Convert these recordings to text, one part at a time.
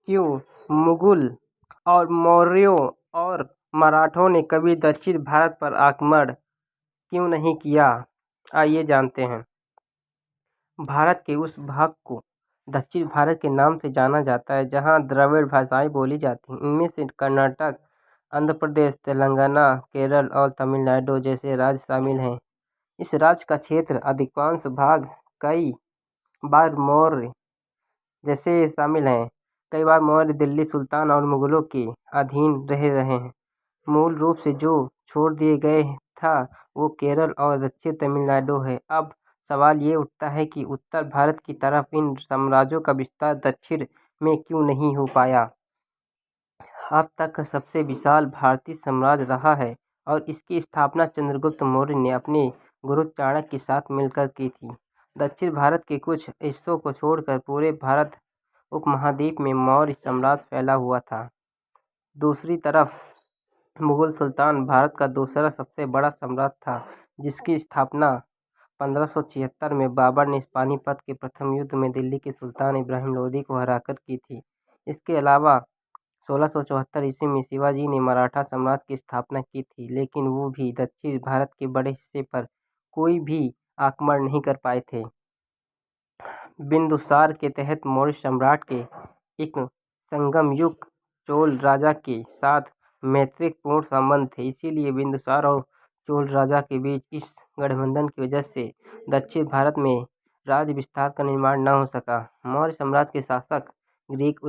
क्यों मुगल और मौर्यों और मराठों ने कभी दक्षिण भारत पर आक्रमण क्यों नहीं किया, आइए जानते हैं। भारत के उस भाग को दक्षिण भारत के नाम से जाना जाता है जहां द्रविड़ भाषाएं बोली जाती हैं। इनमें से कर्नाटक, आंध्र प्रदेश, तेलंगाना, केरल और तमिलनाडु जैसे राज्य शामिल हैं। इस राज्य का क्षेत्र अधिकांश भाग कई बार मौर्य जैसे शामिल हैं। कई बार मौर्य दिल्ली सुल्तान और मुगलों के अधीन रहे हैं। मूल रूप से जो छोड़ दिए गए था वो केरल और दक्षिण तमिलनाडु है। अब सवाल ये उठता है कि उत्तर भारत की तरफ इन साम्राज्यों का विस्तार दक्षिण में क्यों नहीं हो पाया। अब तक का सबसे विशाल भारतीय साम्राज्य रहा है और इसकी स्थापना चंद्रगुप्त मौर्य ने अपने गुरु चाणक्य के साथ मिलकर की थी। दक्षिण भारत के कुछ हिस्सों को छोड़कर पूरे भारत उपमहाद्वीप में मौर्य साम्राज्य फैला हुआ था। दूसरी तरफ मुगल सुल्तान भारत का दूसरा सबसे बड़ा सम्राट था, जिसकी स्थापना 1576 में बाबर ने पानीपत के प्रथम युद्ध में दिल्ली के सुल्तान इब्राहिम लोदी को हराकर की थी। इसके अलावा 1674 ईस्वी में शिवाजी ने मराठा साम्राज्य की स्थापना की थी, लेकिन वो भी दक्षिण भारत के बड़े हिस्से पर कोई भी आक्रमण नहीं कर पाए थे। बिंदुसार के तहत मौर्य सम्राट के एक संगम युग चोल राजा के साथ मैत्रीपूर्ण संबंध थे, इसीलिए बिंदुसार और चोल राजा के बीच इस गठबंधन की वजह से दक्षिण भारत में राज्य विस्तार का निर्माण न हो सका। मौर्य साम्राज्य के शासक ग्रीक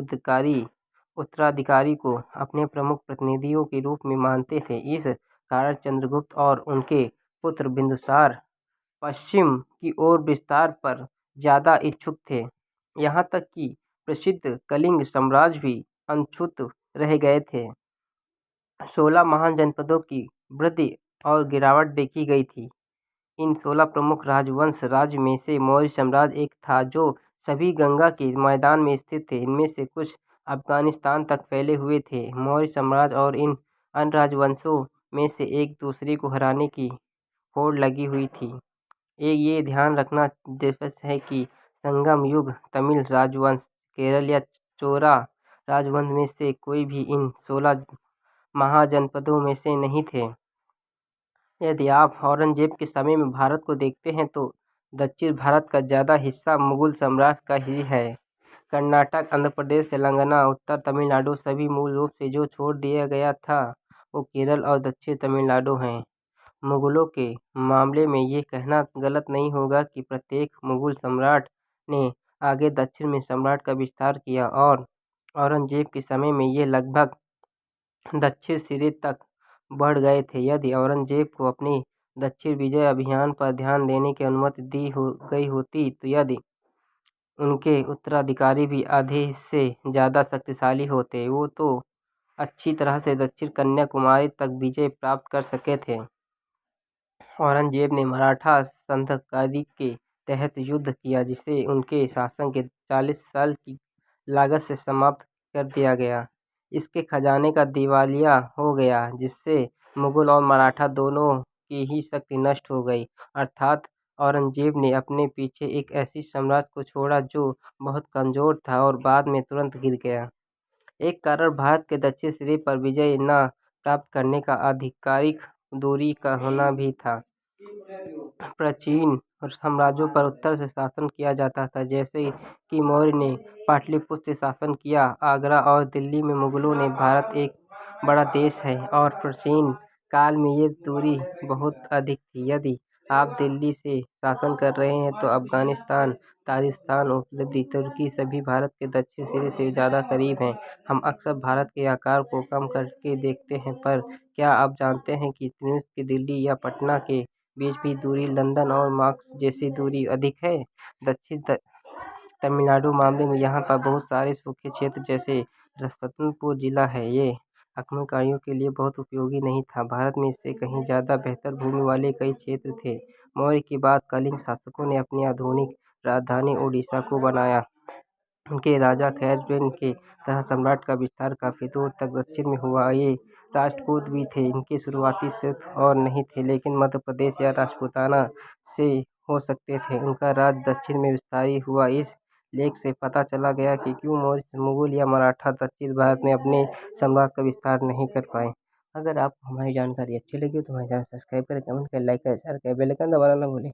उत्तराधिकारी को अपने प्रमुख प्रतिनिधियों के रूप में मानते थे। इस कारण चंद्रगुप्त और उनके पुत्र बिंदुसार पश्चिम की ओर विस्तार पर ज़्यादा इच्छुक थे। यहाँ तक कि प्रसिद्ध कलिंग साम्राज्य भी अछूत रह गए थे। 16 महान जनपदों की वृद्धि और गिरावट देखी गई थी। इन 16 प्रमुख राजवंश राज्य में से मौर्य साम्राज्य एक था, जो सभी गंगा के मैदान में स्थित थे। इनमें से कुछ अफगानिस्तान तक फैले हुए थे। मौर्य साम्राज्य और इन अन्य राजवंशों में से एक दूसरे को हराने की होड़ लगी हुई थी। ये ध्यान रखना दिलचस्प है कि संगम युग तमिल राजवंश, केरल या चोरा राजवंश में से कोई भी इन 16 महाजनपदों में से नहीं थे। यदि आप औरंगजेब के समय में भारत को देखते हैं तो दक्षिण भारत का ज़्यादा हिस्सा मुगल साम्राज्य का ही है। कर्नाटक, आंध्र प्रदेश, तेलंगाना, उत्तर तमिलनाडु सभी मूल रूप से जो छोड़ दिया गया था वो केरल और दक्षिण तमिलनाडु हैं। मुगलों के मामले में ये कहना गलत नहीं होगा कि प्रत्येक मुगल सम्राट ने आगे दक्षिण में सम्राट का विस्तार किया और औरंगजेब के समय में ये लगभग दक्षिण सिरे तक बढ़ गए थे। यदि औरंगजेब को अपने दक्षिण विजय अभियान पर ध्यान देने की अनुमति दी गई होती तो यदि उनके उत्तराधिकारी भी आधे से ज़्यादा शक्तिशाली होते, वो तो अच्छी तरह से दक्षिण कन्याकुमारी तक विजय प्राप्त कर सके थे। औरंगजेब ने मराठा संधारिका के तहत युद्ध किया, जिसे उनके शासन के 40 साल की लागत से समाप्त कर दिया गया। इसके खजाने का दिवालिया हो गया, जिससे मुगल और मराठा दोनों की ही शक्ति नष्ट हो गई। अर्थात औरंगजेब ने अपने पीछे एक ऐसी साम्राज्य को छोड़ा जो बहुत कमज़ोर था और बाद में तुरंत गिर गया। एक कारण भारत के दक्षिण सिरे पर विजय न प्राप्त करने का आधिकारिक दूरी का होना भी था। प्राचीन साम्राज्यों पर उत्तर से शासन किया जाता था, जैसे कि मौर्य ने पाटलिपुत्र से शासन किया। आगरा और दिल्ली में मुगलों ने भारत एक बड़ा देश है और प्राचीन काल में ये दूरी बहुत अधिक थी। यदि आप दिल्ली से शासन कर रहे हैं तो अफगानिस्तान, ताजिकिस्तान, उपलब्धि तुर्की सभी भारत के दक्षिण सिरे से ज़्यादा करीब हैं। हम अक्सर भारत के आकार को कम करके देखते हैं, पर क्या आप जानते हैं कि तुर्क की दिल्ली या पटना के बीच भी दूरी लंदन और मस्कट जैसी दूरी अधिक है। दक्षिण तमिलनाडु मामले में यहाँ पर बहुत सारे सूखे क्षेत्र जैसे रत्नपुर जिला है। ये आक्रमणकारियों के लिए बहुत उपयोगी नहीं था। भारत में इससे कहीं ज़्यादा बेहतर भूमि वाले कई क्षेत्र थे। मौर्य के बाद कलिंग शासकों ने अपनी आधुनिक राजधानी ओडिशा को बनाया। उनके राजा खैरवेन के तरह सम्राट का विस्तार काफ़ी दूर तक दक्षिण में हुआ। ये राष्ट्रकूट भी थे। इनके शुरुआती सिर्फ और नहीं थे, लेकिन मध्य प्रदेश या राजपूताना से हो सकते थे। उनका राज दक्षिण में विस्तारित हुआ। इस लेख से पता चला गया कि क्यों मौर्य, मुगल या मराठा दक्षिण भारत में अपने साम्राज्य का विस्तार नहीं कर पाए। अगर आपको हमारी जानकारी अच्छी लगी तो हमारे चैनल सब्सक्राइब करें, कमेंट करें, लाइक करें, शेयर करें, बेल आइकन दबाना ना भूलें।